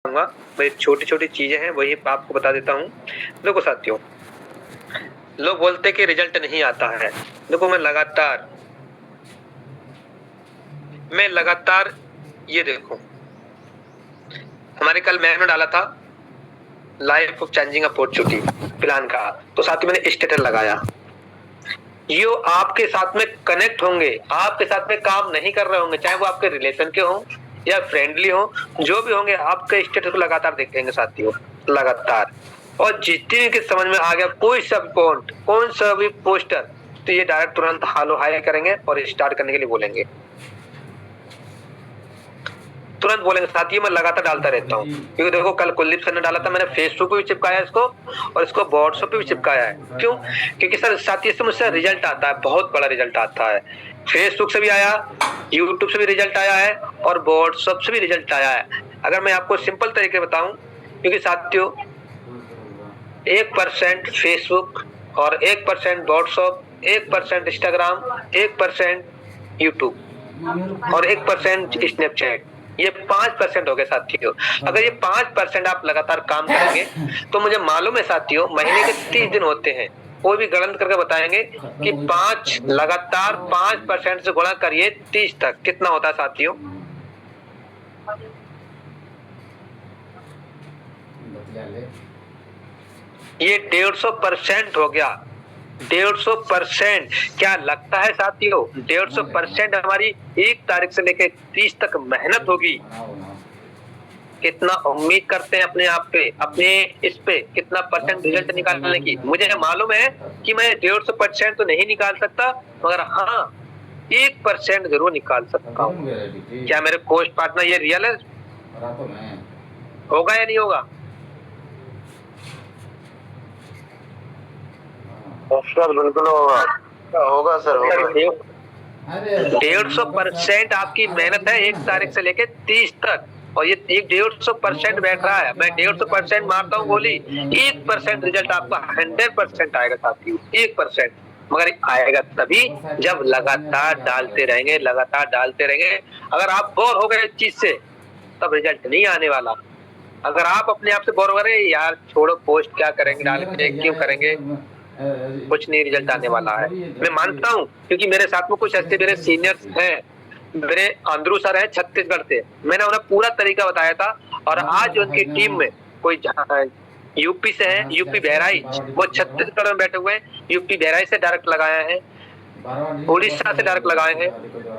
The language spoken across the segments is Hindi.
भाई छोटी छोटी चीजें हैं वही आपको बता देता हूँ। देखो साथियों, लोग बोलते कि रिजल्ट नहीं आता है। देखो मैं लगातार ये देखो, हमारे कल मैम ने डाला था life of changing opportunity plan का, तो साथ ही मैंने स्टेटस लगाया। ये आपके साथ में कनेक्ट होंगे, आपके साथ में काम नहीं कर रहे होंगे, चाहे वो आपके रिलेशन के हों या फ्रेंडली हो, जो भी होंगे आपके स्टेटस को लगातार देखेंगे साथियों, लगातार। और जितने के समझ में आ गया कोई सा पॉइंट, कौन सा भी पोस्टर, तो ये डायरेक्ट तुरंत हालो हाई करेंगे और स्टार्ट करने के लिए बोलेंगे, तुरंत बोलेंगे। साथियों मैं लगातार डालता रहता हूँ, क्योंकि देखो कल कुलदीप सर ने डाला था, मैंने फेसबुक पे भी चिपकाया इसको और इसको व्हाट्सएप पे भी चिपकाया है। क्यों? क्योंकि सर साथियों से मुझसे रिजल्ट आता है, बहुत बड़ा रिजल्ट आता है। फेसबुक से भी आया, यूट्यूब से भी रिजल्ट आया है और व्हाट्सएप से भी रिजल्ट आया है। अगर मैं आपको सिंपल तरीके बताऊं, क्योंकि साथियों 1% फेसबुक और 1% व्हाट्सएप, 1% इंस्टाग्राम, 1% यूट्यूब और 1% स्नैपचैट, ये 5% हो गए साथियों। अगर ये 5% आप लगातार काम करेंगे तो मुझे मालूम है साथियों, महीने के 30 दिन होते हैं, कोई भी गणना करके बताएंगे कि 5 लगातार 5% से गुणा करिए 30 तक, कितना होता है साथियों? ये 150% हो गया। 150%, क्या लगता है साथियों? 150% हमारी 1 तारीख से लेकर 30 तक मेहनत होगी। कितना उम्मीद करते हैं अपने आप पे, अपने इस पे कितना परसेंट रिजल्ट निकालने की? मुझे मालूम है कि मैं 150% तो नहीं निकाल सकता, मगर हाँ 1% जरूर निकाल सकता हूँ। क्या मेरे कोच पार्टनर ये रियल है? होगा या नहीं होगा? सर बिल्कुल होगा, होगा सर, होगा। 150% आपकी मेहनत है 1 तारीख से लेके 30 तक, और ये 150% बैठ रहा है। मैं 150% मारता हूँ गोली, 1% रिजल्ट आपका 100% आएगा साथियों, 1%। मगर आएगा तभी जब लगातार डालते रहेंगे, लगातार डालते रहेंगे। अगर आप बोर हो गए इस चीज से, तब रिजल्ट नहीं आने वाला। अगर आप अपने आप से बोर हो रहे यार छोड़ो, पोस्ट क्या करेंगे डाल के, क्यों करेंगे, कुछ नहीं रिजल्ट आने वाला है। मैं मानता हूँ, क्योंकि मेरे साथ में कुछ ऐसे मेरे सीनियर्स हैं, मेरे अंदरू सर है छत्तीसगढ़ से, मैंने उन्हें पूरा तरीका बताया था। और आज उनकी टीम में कोई यूपी से है, यूपी बहराइच, वो छत्तीसगढ़ में बैठे हुए हैं, यूपी बहराइच से डायरेक्ट लगाए हैं, उड़ीसा से डायरेक्ट लगाए हैं,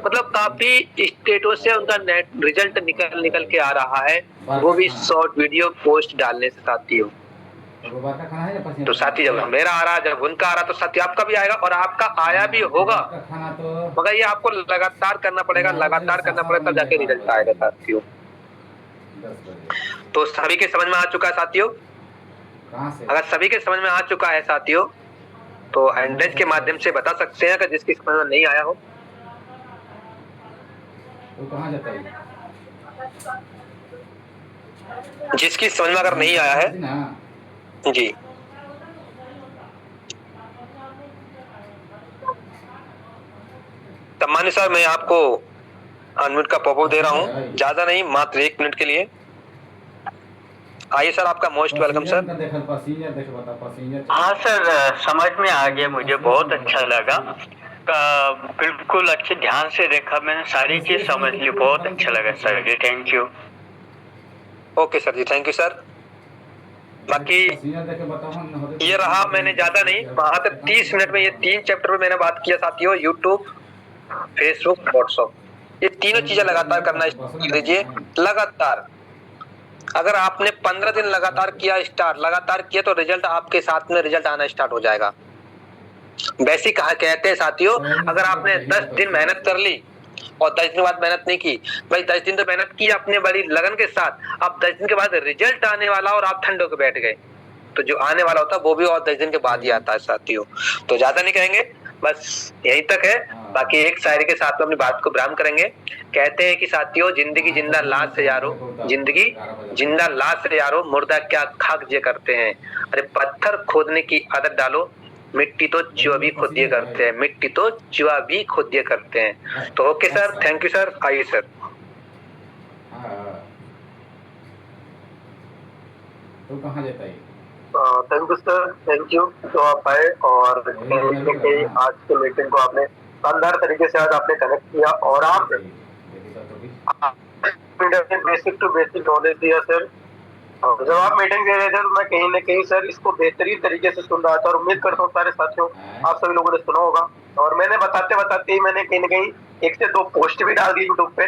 मतलब काफी स्टेटों से उनका नेट रिजल्ट निकल के आ रहा है, वो भी शॉर्ट वीडियो पोस्ट डालने से साथियों। तो साथी जब मेरा आ रहा, जब उनका आ रहा, तो साथी आपका भी आएगा और आपका आया भी होगा, मगर ये आपको लगातार करना पड़ेगा, लगातार करना पड़ेगा, तब जाके रिजल्ट आएगा साथियों। तो सभी के समझ में आ चुका है साथियों? अगर सभी के समझ में आ चुका है साथियों, तो हैंडरेज के माध्यम से बता सकते हैं, अगर जिसकी समझ में नहीं आया हो तो कहां जाता है? जिसकी समझ में अगर नहीं आया है जी, सम्मानित सर मैं आपको अनम्यूट का पॉपअप दे रहा हूँ, ज्यादा नहीं, मात्र 1 मिनट के लिए। आइए सर, आपका मोस्ट वेलकम सर। हाँ सर, समझ में आ गया, मुझे बहुत अच्छा लगा। बिल्कुल अच्छे ध्यान से देखा मैंने, सारी चीज समझ ली, बहुत अच्छा लगा sir ji, thank you. Okay sir ji, thank you sir. बाकी ये रहा, मैंने ज्यादा नहीं, वहां तक 30 मिनट में ये 3 चैप्टर में मैंने बात किया साथियों, यूट्यूब, फेसबुक, व्हाट्सएप, ये तीनों चीजें लगातार करना दीजिए, लगातार। अगर आपने 15 दिन लगातार किया, लगातार किया, तो रिजल्ट आपके साथ में रिजल्ट आना स्टार्ट हो जाएगा। वैसे कहा कहते हैं साथियों, अगर आपने 10 दिन मेहनत कर ली और 10 दिन बाद मेहनत नहीं की, भाई 10 दिन तो मेहनत की अपने बड़ी लगन के साथ, अब 10 दिन के बाद रिजल्ट आने वाला और आप ठंड होकर बैठ गए, तो जो आने वाला होता है वो भी और 10 दिन के बाद ही आता है साथियों। तो ज्यादा नहीं कहेंगे, बस यहीं तक है। बाकी एक शायरी के साथ अपनी बात को विराम करेंगे। कहते हैं कि साथियों, जिंदगी जिंदा लाश से यारो, जिंदगी जिंदा लाश से यारो, मुर्दा क्या खाक जे करते हैं। अरे पत्थर खोदने की आदत डालो, मिट्टी तो चुआ भी खुद ये करते हैं, मिट्टी तो चुआ भी खुद ये करते हैं। तो okay sir, thank you sir, आइए सर। तो कहाँ जाता है? Thank you sir, thank you. तो आप आए और कहीं न कहीं आज की मीटिंग को आपने शानदार तरीके से आज आपने कनेक्ट किया और आप बेसिक टू बेसिक नॉलेज दिया सर। और जब आप मीटिंग दे रहे थे तो मैं कहीं न कहीं सर इसको बेहतरीन तरीके से सुन रहा था और उम्मीद करता हूँ सारे साथियों आप सभी लोगों ने सुना होगा। और मैंने बताते-बताते ही मैंने कहीं न कहीं 1 से 2 पोस्ट भी डाल दी यूट्यूब पे।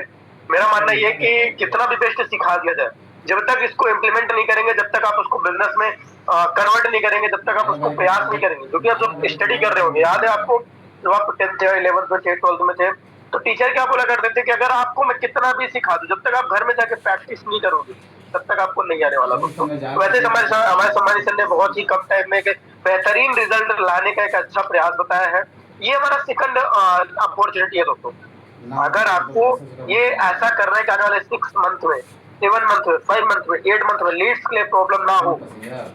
मेरा मानना ये है कि कितना भी बेस्ट सिखा दिया जाए, जब तक इसको इम्प्लीमेंट नहीं करेंगे, जब तक आप उसको बिज़नेस में कन्वर्ट नहीं करेंगे, जब तक आप उसको प्रयास नहीं करेंगे, क्योंकि आप जब स्टडी कर रहे होंगे, याद है आपको जब आप 10th या 11th में थे, 12th में थे, तो टीचर क्या बोला करते थे कि अगर आपको मैं कितना भी सिखा दूं, जब तक आप घर में जाके प्रैक्टिस नहीं करोगे तब तक आपको नहीं आने वाला दोस्तों। वैसे हमारे सम्मानित सर ने बहुत ही कम टाइम में एक बेहतरीन रिजल्ट लाने का एक अच्छा प्रयास बताया है। ये हमारा सेकंड अपॉर्चुनिटी है दोस्तों। अगर आपको ये ऐसा करना है कि आने वाले 6 मंथ में, 7 मंथ में, 5 मंथ में, 8 मंथ में लीड्स के लिए प्रॉब्लम ना हो,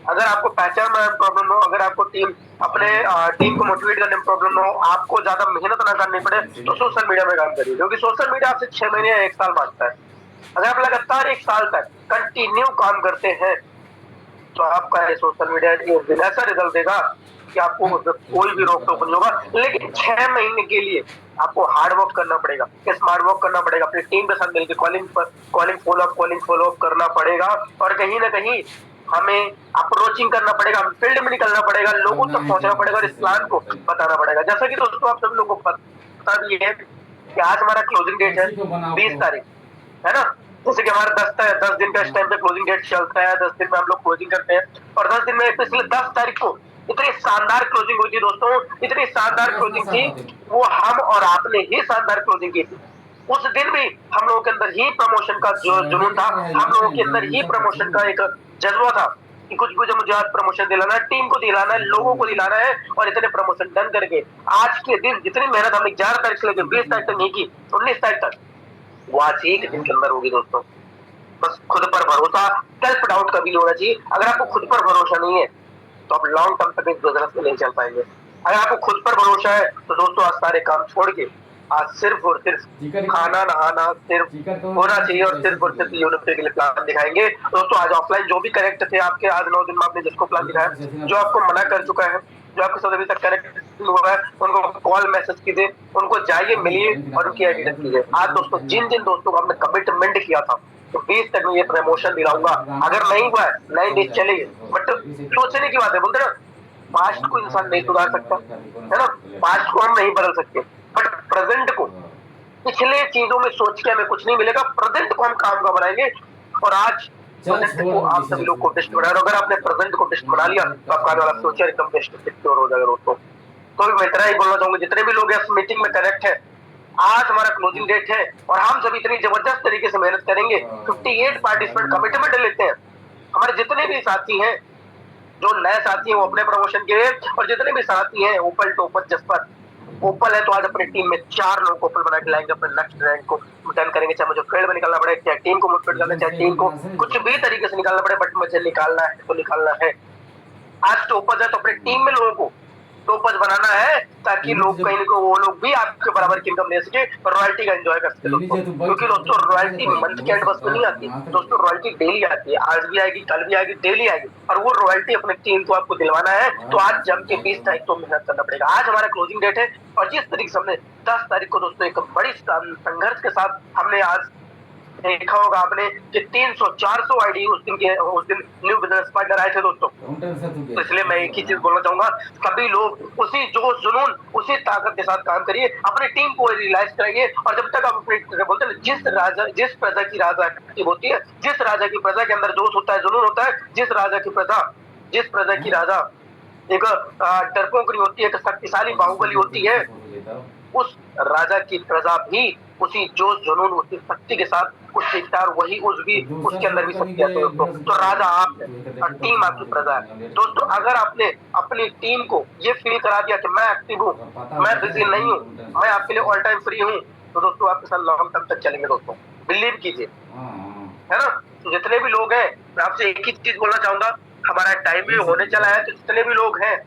अगर आपको पहचान में प्रॉब्लम हो, अगर आपको अपने टीम को मोटिवेट करने में प्रॉब्लम ना हो, आपको ज्यादा मेहनत ना करनी पड़े, तो सोशल मीडिया में काम करिए, क्योंकि सोशल मीडिया आपसे 6 महीने या 1 साल मांगता है। अगर आप लगातार 1 साल तक कंटिन्यू काम करते हैं तो आपका ये सोशल मीडिया एक दिन ऐसा रिजल्ट देगा कि आपको कोई भी रोक टोक नहीं होगा। लेकिन 6 महीने के लिए आपको हार्ड वर्क करना पड़ेगा, स्मार्ट वर्क करना पड़ेगा, अपनी टीम के साथ मिलकर कॉलिंग फॉलो अप करना पड़ेगा और कहीं ना कहीं हमें अप्रोचिंग करना पड़ेगा, फील्ड में निकलना पड़ेगा, लोगों तक पहुंचना पड़ेगा और इस प्लान को बताना पड़ेगा। जैसा कि दोस्तों आप सभी लोगों को पता भी है कि आज हमारा क्लोजिंग डेट है 20 तारीख, है ना। जैसे कि हमारा 10 दिन का इस टाइम पे क्लोजिंग डेट चलता है, 10 दिन में हम लोग क्लोजिंग करते हैं और 10 दिन में पिछले 10 तारीख को इतनी शानदार क्लोजिंग हुई थी दोस्तों, इतनी शानदार क्लोजिंग थी, वो हम और आपने ही शानदार क्लोजिंग की थी। उस दिन भी हम लोगों के अंदर ही प्रमोशन का जो जुनून था, हम लोगों के अंदर ही प्रमोशन का एक जज्बा था कि कुछ भी जो मुझे आज प्रमोशन दिलाना है, टीम को दिलाना है, लोगों को दिलाना है और इतने प्रमोशन डन करके आज के दिन जितनी मेहनत हमने 11 तारीख से लेकर 20 तारीख तक नहीं की, 19 तारीख तक वो आज ही के दिन के अंदर होगी दोस्तों। बस खुद पर भरोसा, सेल्फ डाउट कभी नहीं होना चाहिए। अगर आपको खुद पर भरोसा नहीं है तो आप लॉन्ग टर्म तक इस बिजनेस में नहीं चल पाएंगे। अगर आपको खुद पर भरोसा है तो दोस्तों आज सारे काम छोड़ के आज सिर्फ और सिर्फ खाना नहाना सिर्फ होना चाहिए और सिर्फ यूनिवर्सिटी के लिए प्लान दिखाएंगे। दोस्तों आज ऑफलाइन जो भी कनेक्ट थे आपके, आज 9 दिन में आपने जिसको प्लान दिखाया, जो आपको मना कर चुका है, जो आपके साथ अभी तक कनेक्ट हुआ है, उनको कॉल मैसेज कीजिए, उनको जाइए मिलिए और उनकी एडिट कीजिए। आज दोस्तों जिन जिन दोस्तों को हमने कमिटमेंट किया था तो 20 तक में ये प्रमोशन दिलाऊंगा, अगर नहीं हुआ है 9 डेज चलेंगे, बट सोचने की बात है, बोलते ना पास्ट को इंसान नहीं सुधार सकता, है ना। पास्ट को हम नहीं बदल सकते बट प्रेजेंट को, पिछले चीजों में सोच के हमें कुछ नहीं मिलेगा, प्रेजेंट को हम काम का बनाएंगे। और आज प्रेजेंट को आप सभी लोग को बेस्ट बना रहे हो। अगर आपने प्रेजेंट को बेस्ट बना लिया तो आपका आने वाला फ्यूचर एकदम बेस्ट सिक्योर हो जाएगा दोस्तों। तो मैं इतना ही बोलना चाहूंगा, जितने भी लोग इस मीटिंग में कनेक्ट है, आज हमारा क्लोजिंग डेट है और हम सभी इतनी जबरदस्त तरीके से मेहनत करेंगे। 58 पार्टिसिपेंट कमिटमेंट लेते हैं। हमारे जितने भी साथी हैं, जो नए साथी हैं वो अपने प्रमोशन के लिए, और जितने भी साथी हैं ओपल टोपल जसपर ओपल है, तो आज अपनी टीम में 4 लोग ओपल बना के लाएंगे, अपने नेक्स्ट रैंक को डन करेंगे। चाहे मुझे फील्ड में निकालना पड़े, चाहे टीम को मोटिवेट करना, चाहे टीम को कुछ भी तरीके से निकालना पड़े, बट मुझे निकालना है तो निकालना है। आज टोपज है तो अपनी टीम में लोगों को टोपज बनाना है ताकि लोग कहीं ना वो लोग भी आपके बराबर की इनकम ले सके और रॉयल्टी का एंजॉय कर सके दोस्तों। क्योंकि दोस्तों रॉयल्टी मंथ के एंड बस में नहीं आती दोस्तों, रॉयल्टी डेली आती है, आज भी आएगी, कल भी आएगी, डेली आएगी। और वो रॉयल्टी अपनी टीम को आपको दिलवाना है तो आज जम के 20 तारीख को मेहनत करना पड़ेगा। आज हमारा क्लोजिंग डेट है और जिस तरीके से हमने 10 तारीख को दोस्तों एक बड़ी संघर्ष के साथ हमने आज देखा होगा आपने कि 300-400 आईडी उस दिन न्यू बिजनेस पार्टनर आए थे दोस्तों। तो इसलिए मैं एक ही चीज बोलना चाहूंगा, सभी लोग उसी जोश जुनून उसी ताकत के साथ काम करिए, अपनी टीम को रियलाइज कराइए। और जब तक आप अपने बोलते हैं जिस प्रजा की राजा की होती है, जिस राजा की प्रजा के अंदर जोश होता है, जुनून होता है, जिस प्रजा की राजा एक डरपोक नहीं होती है, एक शक्तिशाली बाहुबली होती है, उस राजा की प्रजा भी उसी जोश जुनून उसी शक्ति के साथ उस शिकार वही उसके अंदर भी शक्ति आती है दोस्तों। तो राजा आप है और टीम आपकी प्रजा है दोस्तों। अगर आपने अपनी टीम को ये फील करा दिया कि मैं एक्टिव हूँ, मैं बिजी नहीं हूँ, मैं आपके लिए ऑल टाइम फ्री हूँ, तो दोस्तों आपके साथ लॉन्ग टर्म तक चलेंगे दोस्तों, बिलीव कीजिए, है ना। तो जितने भी लोग हैं, मैं आपसे एक ही चीज बोलना चाहूंगा, हमारा टाइम भी होने चला है, तो जितने भी लोग हैं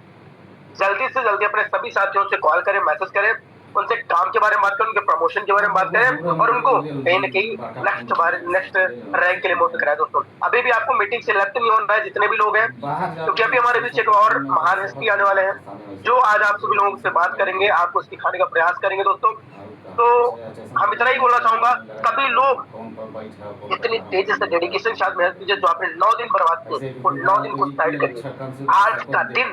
जल्दी से जल्दी अपने सभी साथियों से कॉल करें, मैसेज करें उनसे काम के बारे में बात करें, उनके प्रमोशन के बारे में बात करें और उनको कहीं न कहीं नेक्स्ट रैंक के लिए मोटिवेट कराएँ दोस्तों। अभी भी आपको मीटिंग सिलेक्ट नहीं होना है जितने भी लोग हैं, क्योंकि अभी हमारे बीच एक और महान हस्ती आने वाले हैं, जो आज आप सभी लोगों से बात करेंगे, आपको सिखाने का प्रयास करेंगे दोस्तों। तो हम इतना ही बोलना चाहूँगा, सभी लोग इतनी तेजी से डेडिकेशन के साथ मेहनत कीजिए, जो आपने 9 दिन बर्बाद किए, वो 9 दिन को साइड करिए। आज का दिन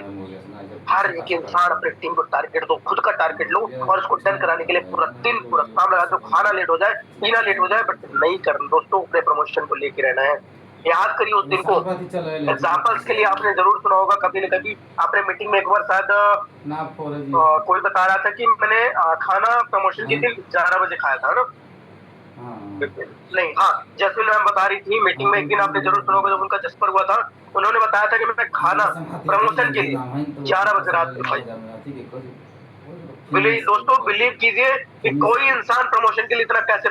हर एक इंसान अपने टीम को टारगेट दो, खुद का टारगेट लो और उसको डन कराने के लिए पूरा दिन पूरा काम लगा दो। खाना लेट हो जाए, पीना लेट हो जाए, बट नहीं करना दोस्तों, अपने प्रमोशन को लेके रहना है। याद करिए उस दिन को। एग्जाम्पल्स के लिए आपने जरूर सुना होगा, कभी न कभी आपने मीटिंग में एक बार शायद कोई बता रहा था कि मैंने खाना प्रमोशन के दिन 11 बजे खाया था ना। नहीं, हाँ, जैस्मिन मैम बता रही थी मीटिंग में, एक दिन आपने जरूर सुना होगा जब उनका जस्पर हुआ था, उन्होंने बताया था कि मैं खाना प्रमोशन के लिए 11 बजे रात में खाई। दोस्तों बिलीव कीजिए कि कोई इंसान प्रमोशन के लिए इतना कैसे,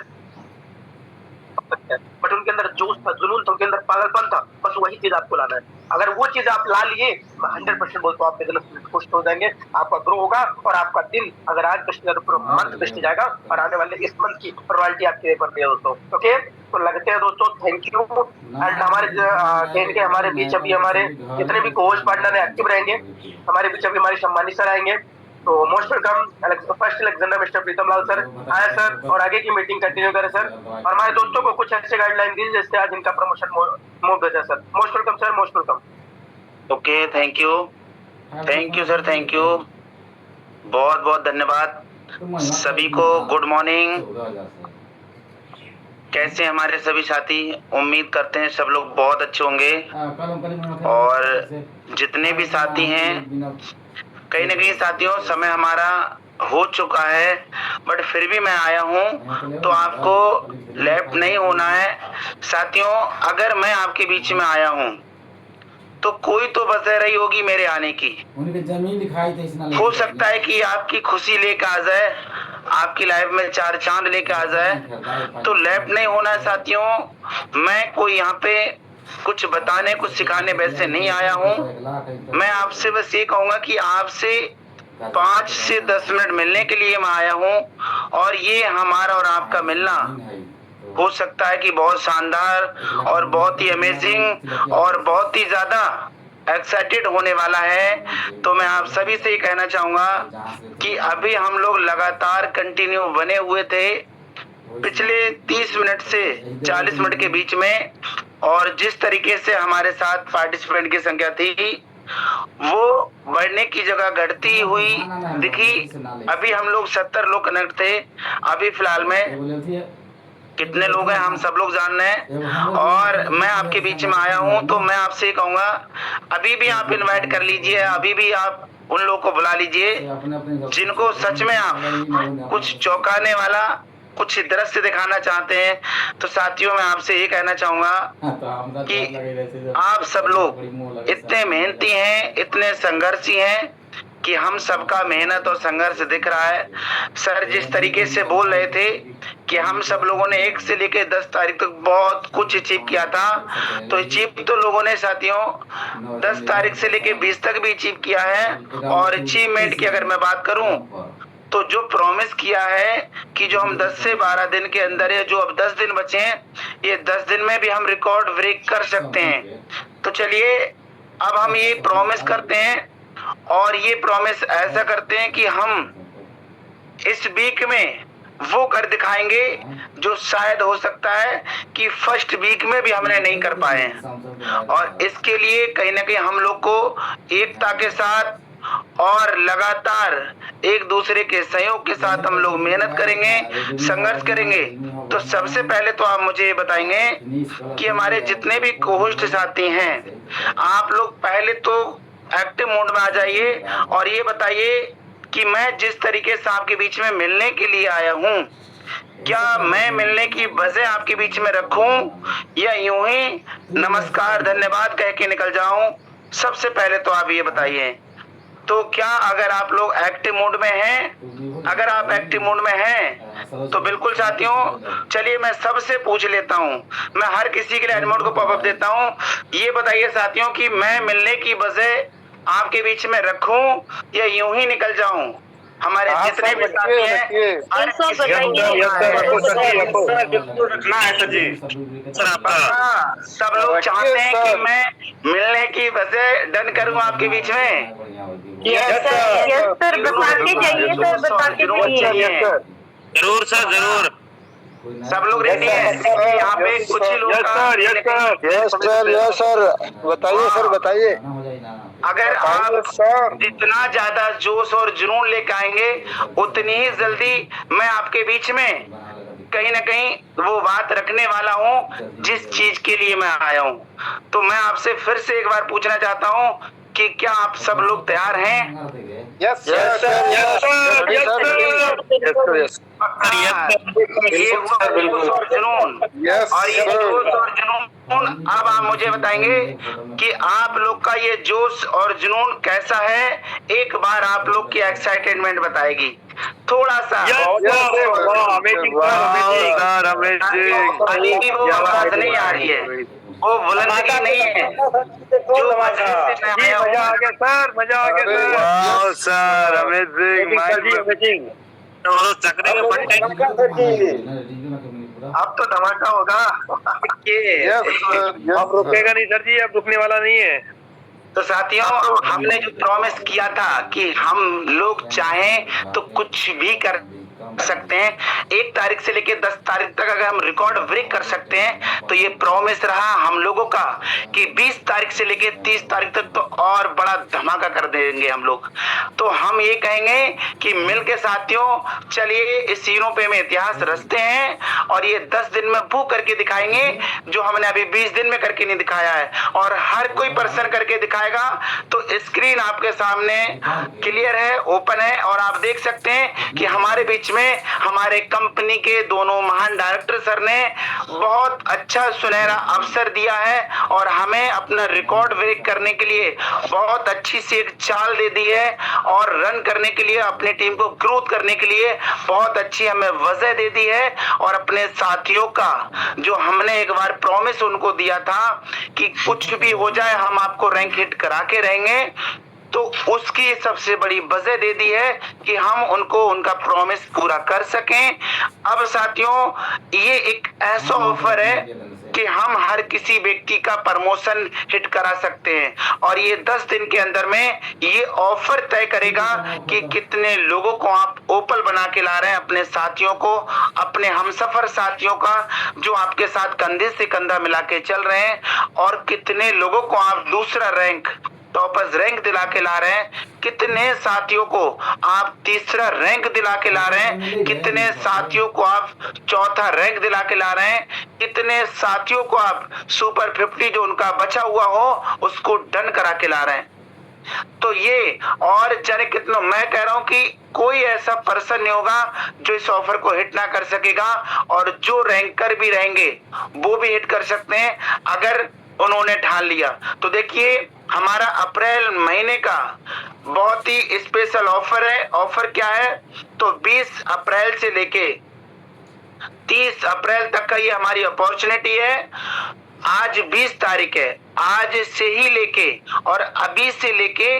बट उनके अंदर जोश था, जुनून था, उनके अंदर पागलपन था, बस वही चीज आपको लाना है। अगर वो चीज आप ला लिए, मैं 100% बोलता हूँ आप बिजनेस में खुश हो जाएंगे, आपका ग्रो होगा और आपका दिन अगर आज बेस्ट जाएगा तो मंथ बेस्ट जाएगा और आने वाले इस मंथ की रॉयल्टी आपके ऊपर है दोस्तों। ओके, तो लगते हैं दोस्तों, थैंक यू। एंड हमारे बीच अभी हमारे जितने भी कोच पार्टनर है एक्टिव रहेंगे, हमारे बीच अभी हमारे सम्मानी सर आएंगे। तो most welcome first Alexander mister Pritam Lal sir आए सर, और आगे की मीटिंग कंटिन्यू करें सर, और हमारे दोस्तों को कुछ ऐसे गाइडलाइन दीजिए जिससे आज इनका प्रमोशन मूव भेजा sir. Most welcome sir, most welcome. Okay, thank you sir, thank you, बहुत बहुत धन्यवाद सभी को। गुड मॉर्निंग, कैसे हमारे सभी साथी? उम्मीद करते हैं सब लोग बहुत अच्छे होंगे, और जितने भी साथी हैं, कहीं ना कहीं साथियों समय हमारा हो चुका है, बट फिर भी मैं आया हूं, तो आपको लेफ्ट नहीं होना है साथियों। अगर मैं आपके बीच में आया हूं तो कोई तो वजह रही होगी मेरे आने की। हो सकता है कि आपकी खुशी लेकर आ जाए, आपकी लाइफ में 4 चांद लेकर आ जाए, तो लेफ्ट नहीं होना है साथियों। मैं कोई यहाँ पे कुछ बताने कुछ सिखाने वैसे नहीं आया हूँ। मैं आपसे बस ये कहूंगा कि आपसे 5 से 10 मिनट मिलने के लिए मैं आया हूँ, और ये हमारा और आपका मिलना हो सकता है कि बहुत शानदार और बहुत ही अमेजिंग और बहुत ही ज्यादा एक्साइटेड होने वाला है। तो मैं आप सभी से ये कहना चाहूंगा कि अभी हम लोग लगातार कंटिन्यू बने हुए थे पिछले 30 मिनट से 40 मिनट के बीच में, और जिस तरीके से हमारे साथ पार्टिसिपेंट की संख्या थी वो बढ़ने की जगह घटती हुई दिखी। अभी हम लोग 70 लोग कनेक्ट थे, अभी फिलहाल में कितने लोग हैं हम सब लोग जान रहे हैं, और मैं आपके बीच में आया हूं, तो मैं आपसे कहूंगा अभी भी आप इनवाइट कर लीजिए, अभी भी आप उन लोगों को बुला लीजिए जिनको सच में आप कुछ चौंकाने वाला कुछ दृश्य दिखाना चाहते हैं। तो साथियों मैं आपसे ये कहना चाहूंगा कि आप सब लोग इतने मेहनती हैं, इतने संघर्षी हैं कि हम सबका मेहनत और संघर्ष दिख रहा है। सर जिस तरीके से बोल रहे थे कि हम सब लोगों ने 1 से लेकर 10 तारीख तक बहुत कुछ अचीव किया था, तो अचीव तो लोगों ने साथियों 10 तारीख से लेकर 20 तक भी अचीव किया है। और अचीवमेंट की अगर मैं बात करूं तो जो प्रॉमिस किया है कि जो हम 10 से 12 दिन के अंदर है, जो अब 10 दिन बचे हैं, ये 10 दिन में भी हम रिकॉर्ड ब्रेक कर सकते हैं। तो चलिए अब हम ये प्रॉमिस करते हैं, और ये प्रॉमिस ऐसा करते हैं कि हम इस वीक में वो कर दिखाएंगे जो शायद हो सकता है कि फर्स्ट वीक में भी हमने नहीं कर पाए हैं। और इसके लिए कहीं ना कहीं हम लोग को एकता के साथ और लगातार एक दूसरे के सहयोग के साथ हम लोग मेहनत करेंगे, संघर्ष करेंगे। तो सबसे पहले तो आप मुझे ये बताएंगे कि हमारे जितने भी कोहोस्ट साथी हैं, आप लोग पहले तो एक्टिव मोड में आ जाइए और ये बताइए कि मैं जिस तरीके से आपके बीच में मिलने के लिए आया हूँ, क्या मैं मिलने की वजह आपके बीच में रखूं या यूं ही नमस्कार धन्यवाद कह के निकल जाऊं? सबसे पहले तो आप ये बताइए। तो क्या अगर आप लोग एक्टिव मोड में हैं, अगर आप एक्टिव मोड में हैं तो बिल्कुल साथियों चलिए मैं सबसे पूछ लेता हूं, मैं हर किसी के लिए एडमोड को पॉपअप देता हूं। ये बताइए साथियों कि मैं मिलने की वजह आपके बीच में रखूं या यूं ही निकल जाऊं? हमारे जितने भी साथी हैं हर किसी को सर बिल्कुल रखना है सर जी। सर आपका सब लोग चाहते हैं कि मैं मिलने की वजह डन करूं आपके बीच में। यस सर बता के जाइए सर, बता के जाइए। जरूर सर जरूर। सब लोग रेडी हैं? यहाँ पे कुछ ही लोग यस सर बताइए सर बताइए। अगर आप जितना ज्यादा जोश और जुनून लेकर आएंगे उतनी ही जल्दी मैं आपके बीच में कहीं ना कहीं वो बात रखने वाला हूँ जिस चीज के लिए मैं आया हूँ। तो मैं आपसे फिर से एक बार पूछना चाहता हूँ कि क्या आप सब लोग तैयार हैं? यस सर ये हुआ जोश और जुनून। और ये जोश और जुनून अब आप मुझे बताएंगे कि आप लोग का ये जोश और जुनून कैसा है। एक बार आप लोग की एक्साइटमेंट बताएगी थोड़ा सा। अभी भी वो आवाज नहीं आ रही है, वो बुलंदी नहीं है जो मजा आ गया सर, मजा आ गया सर। अमेजिंग। तो चकरे के फट्टे अब तो धमाका होगा। अब रुकेगा नहीं सर जी, अब रुकने वाला नहीं है। तो साथियों, हमने जो प्रॉमिस किया था कि हम लोग चाहें तो कुछ भी कर सकते हैं। 1 तारीख से लेकर 10 तारीख तक अगर हम रिकॉर्ड ब्रेक कर सकते हैं तो ये प्रॉमिस रहा हम लोगों का कि 20 तारीख से लेकर 30 तारीख तक तो और बड़ा धमाका कर देंगे हम लोग। तो हम ये कहेंगे कि मिलके साथियों चलिए इस हीरो पे में इतिहास रचते हैं और ये 10 दिन में वो करके दिखाएंगे जो हमने अभी 20 दिन में करके नहीं दिखाया है। और हर कोई पर्सन करके दिखाएगा। तो स्क्रीन आपके सामने क्लियर है, ओपन है और आप देख सकते हैं कि हमारे बीच में हमारे कंपनी के दोनों महान डायरेक्टर सर ने बहुत अच्छा सुनहरा अवसर दिया है और हमें अपना रिकॉर्ड ब्रेक करने के लिए बहुत अच्छी सी एक चाल दे दी है और रन करने के लिए अपनी टीम को ग्रोथ करने के लिए बहुत अच्छी हमें वजह दे दी है। और अपने साथियों का जो हमने एक बार प्रॉमिस उनको दिया था कि कुछ भी हो जाए हम आपको रैंक हिट करा के रहेंगे, तो उसकी सबसे बड़ी वजह दे दी है कि हम उनको उनका प्रॉमिस पूरा कर सकें। अब साथियों ये एक ऐसा ऑफर है कि हम हर किसी व्यक्ति का प्रमोशन हिट करा सकते हैं और ये 10 दिन के अंदर में ये ऑफर तय करेगा कि कितने लोगों को आप ओपल बना के ला रहे हैं, अपने साथियों को, अपने हमसफर साथियों का जो आपके साथ कंधे से कंधा मिला के चल रहे हैं, और कितने लोगों को आप दूसरा रैंक टॉपर्स रैंक दिला के ला रहे हैं, कितने साथियों को आप तीसरा रैंक दिला के ला रहे हैं, कितने साथियों को आप चौथा रैंक दिला के ला रहे हैं, कितने साथियों को आप सुपर 50 जो उनका बचा हुआ हो उसको डन करा के ला रहे हैं। तो ये और चाहे कितना, मैं कह रहा हूं कि कोई ऐसा पर्सन नहीं होगा जो इस ऑफर को हिट ना कर सकेगा और जो रैंकर भी रहेंगे वो भी हिट कर सकते हैं अगर उन्होंने ठान लिया। तो देखिए हमारा अप्रैल महीने का बहुत ही स्पेशल ऑफर है। ऑफर क्या है तो 20 अप्रैल से लेके 30 अप्रैल तक का ये हमारी अपॉर्चुनिटी है। आज 20 तारीख है, आज से ही लेके और अभी से लेके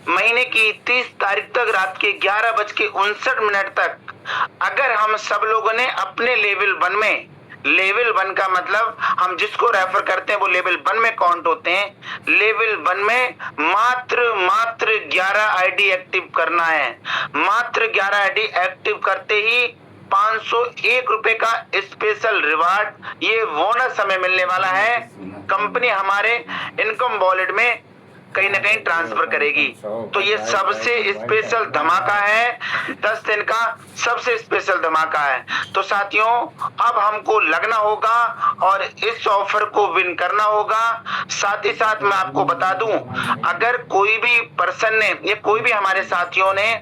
महीने की 30 तारीख तक रात के 11:59 तक अगर हम सब लोगों ने अपने लेवल 1 में, लेवल 1 का मतलब हम जिसको रेफर करते हैं वो लेवल 1 में काउंट होते हैं, लेवल 1 में मात्र 11 आईडी एक्टिव करना है। मात्र 11 आईडी एक्टिव करते ही 501 रुपए का स्पेशल रिवार्ड ये बोनस हमें मिलने वाला है। कंपनी हमारे इनकम वॉलेट में कहीं ना कहीं ट्रांसफर करेगी। तो ये सबसे स्पेशल धमाका है, 10 दिन का सबसे स्पेशल धमाका है। तो साथियों अब हमको लगना होगा और इस ऑफर को विन करना होगा। साथ ही साथ मैं आपको बता दूं, अगर कोई भी पर्सन ने या कोई भी हमारे साथियों ने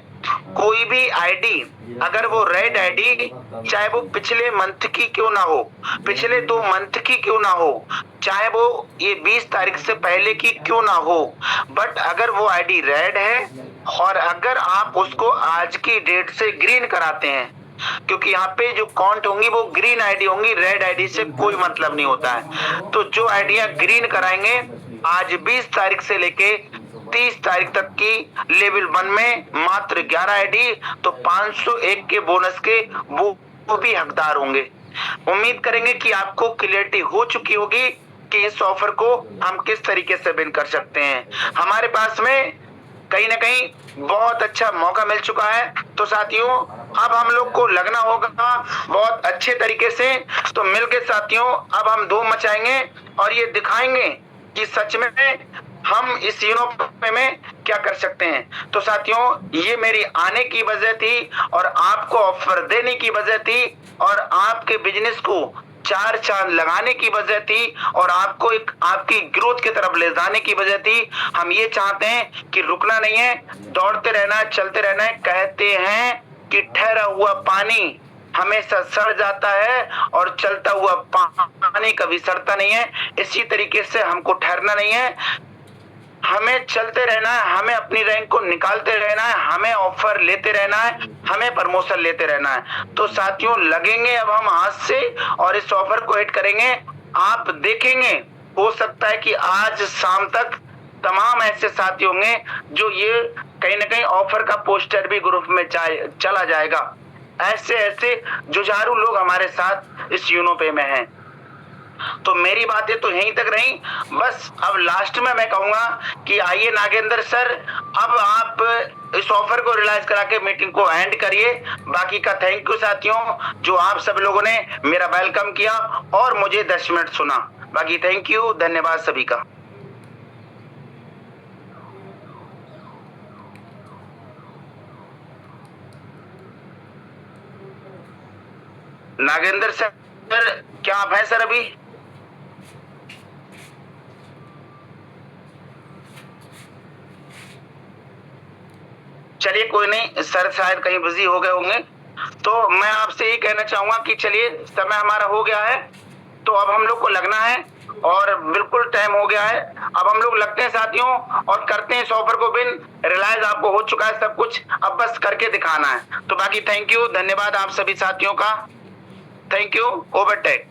कोई भी आईडी, अगर वो रेड आईडी चाहे वो पिछले मंथ की क्यों ना हो, पिछले 2 मंथ की क्यों ना हो, चाहे वो ये 20 तारीख से पहले की क्यों ना हो, बट अगर वो आईडी रेड है और अगर आप उसको आज की डेट से ग्रीन कराते हैं, क्योंकि यहाँ पे जो काउंट होंगी वो ग्रीन आईडी होंगी, रेड आईडी से कोई मतलब नहीं होता है। तो जो आईडिया ग्रीन कराएंगे आज 20 तारीख से लेके 30 तारीख तक की लेवल 1 में मात्र 11 आईडी तो 501 के बोनस के वो भी हकदार होंगे। उम्मीद करेंगे कि आपको क्लियरिटी हो चुकी होगी कि इस ऑफर को हम किस तरीके से विन कर सकते हैं। हमारे पास में कहीं ना कहीं बहुत अच्छा मौका मिल चुका है। तो साथियों अब हम लोग को लगना होगा बहुत अच्छे तरीके से। तो मिलके साथियों अब हम धूम मचाएंगे और ये दिखाएंगे कि सच में हम इस यूनो में क्या कर सकते हैं। तो साथियों ये मेरी आने की वजह थी और आपको ऑफर देने की वजह थी और आपके बिजनेस को 4 चांद लगाने की वजह थी और आपको एक आपकी ग्रोथ की तरफ ले जाने की वजह थी। हम ये चाहते हैं कि रुकना नहीं है, दौड़ते रहना है, चलते रहना है। कहते हैं कि ठहरा हुआ पानी हमेशा सड़ जाता है और चलता हुआ पानी कभी सड़ता नहीं है। इसी तरीके से हमको ठहरना नहीं है, हमें चलते रहना है, हमें अपनी रैंक को निकालते रहना है, हमें ऑफर लेते रहना है, हमें प्रमोशन लेते रहना है। तो साथियों लगेंगे अब हम हाथ से और इस ऑफर को हिट करेंगे। आप देखेंगे हो सकता है कि आज शाम तक तमाम ऐसे साथी होंगे जो ये कहीं ना कहीं ऑफर का पोस्टर भी ग्रुप में चला जाएगा। ऐसे ऐसे जुझारू लोग हमारे साथ इस यूनो पे में हैं। तो मेरी बातें तो यहीं तक रही। बस अब लास्ट में मैं कहूंगा कि आइए नागेंद्र सर अब आप इस ऑफर को रियलाइज करा के मीटिंग को एंड करिए। बाकी का थैंक यू साथियों जो आप सब लोगों ने मेरा वेलकम किया और मुझे 10 मिनट सुना। बाकी थैंक यू, धन्यवाद सभी का। नागेंद्र सर क्या आप हैं सर अभी? चलिए कोई नहीं, सर शायद कहीं बिजी हो गए होंगे। तो मैं आपसे यही कहना चाहूंगा कि चलिए समय हमारा हो गया है तो अब हम लोग को लगना है और बिल्कुल टाइम हो गया है। अब हम लोग लगते हैं साथियों और करते हैं इस ऑफर को विन। रियलाइज आपको हो चुका है सब कुछ, अब बस करके दिखाना है। तो बाकी थैंक यू, धन्यवाद आप सभी साथियों का। Thank you, overtake.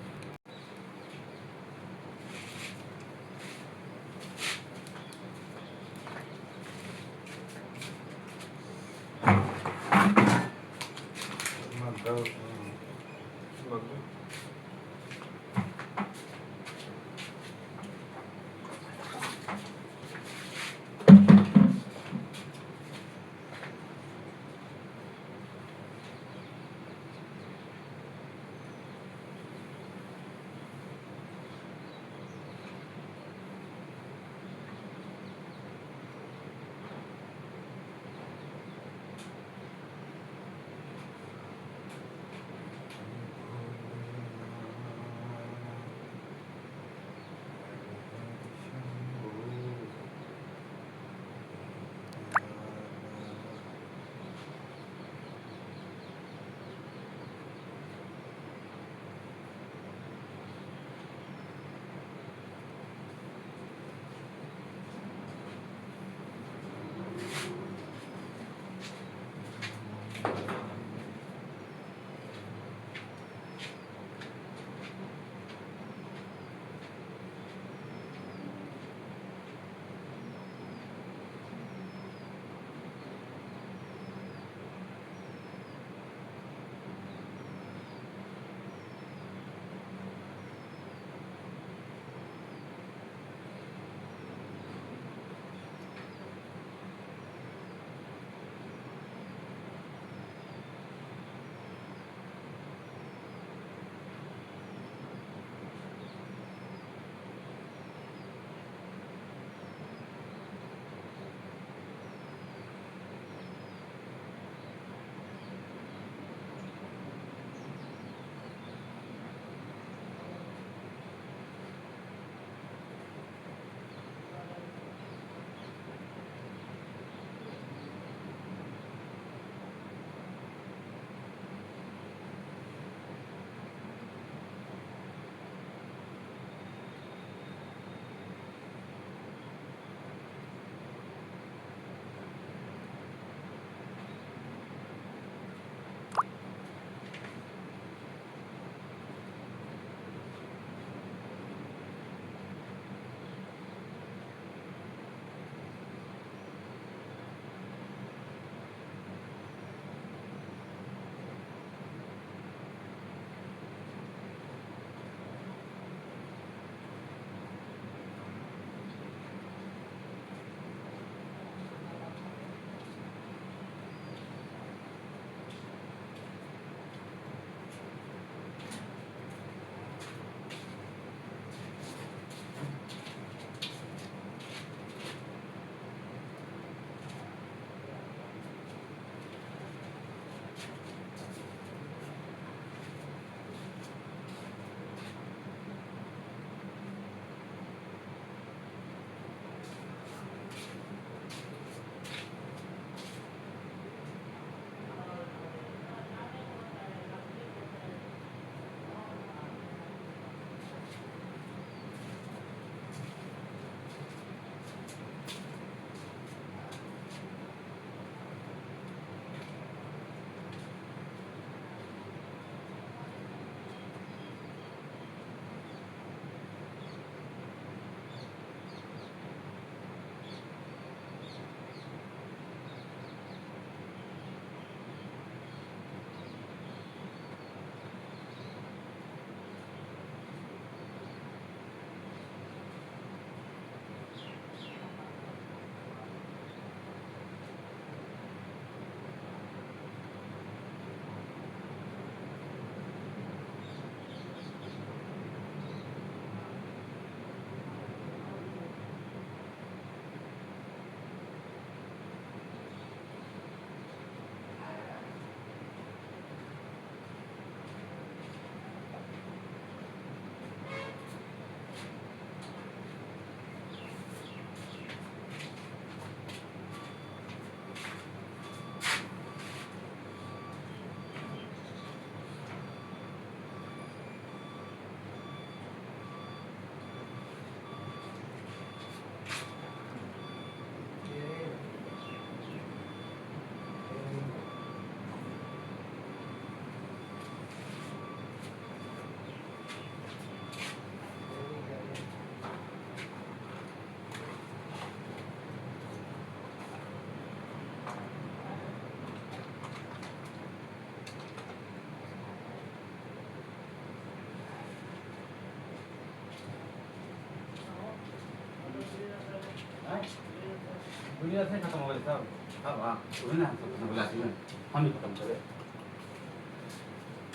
दुनिया से खत्म हो गई सब अब हाँ ना खत्म लास्ट में हम ही खत्म करे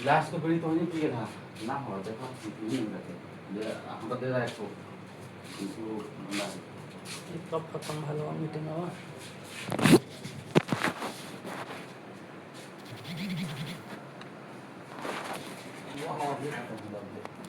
लास्ट को बड़ी तो नहीं पिए था ना हो देखो नहीं रहते ये हम तो दे रहा है इसको कब खत्म हलवा मीटिंग हुआ वो हमारे खत्म हो गया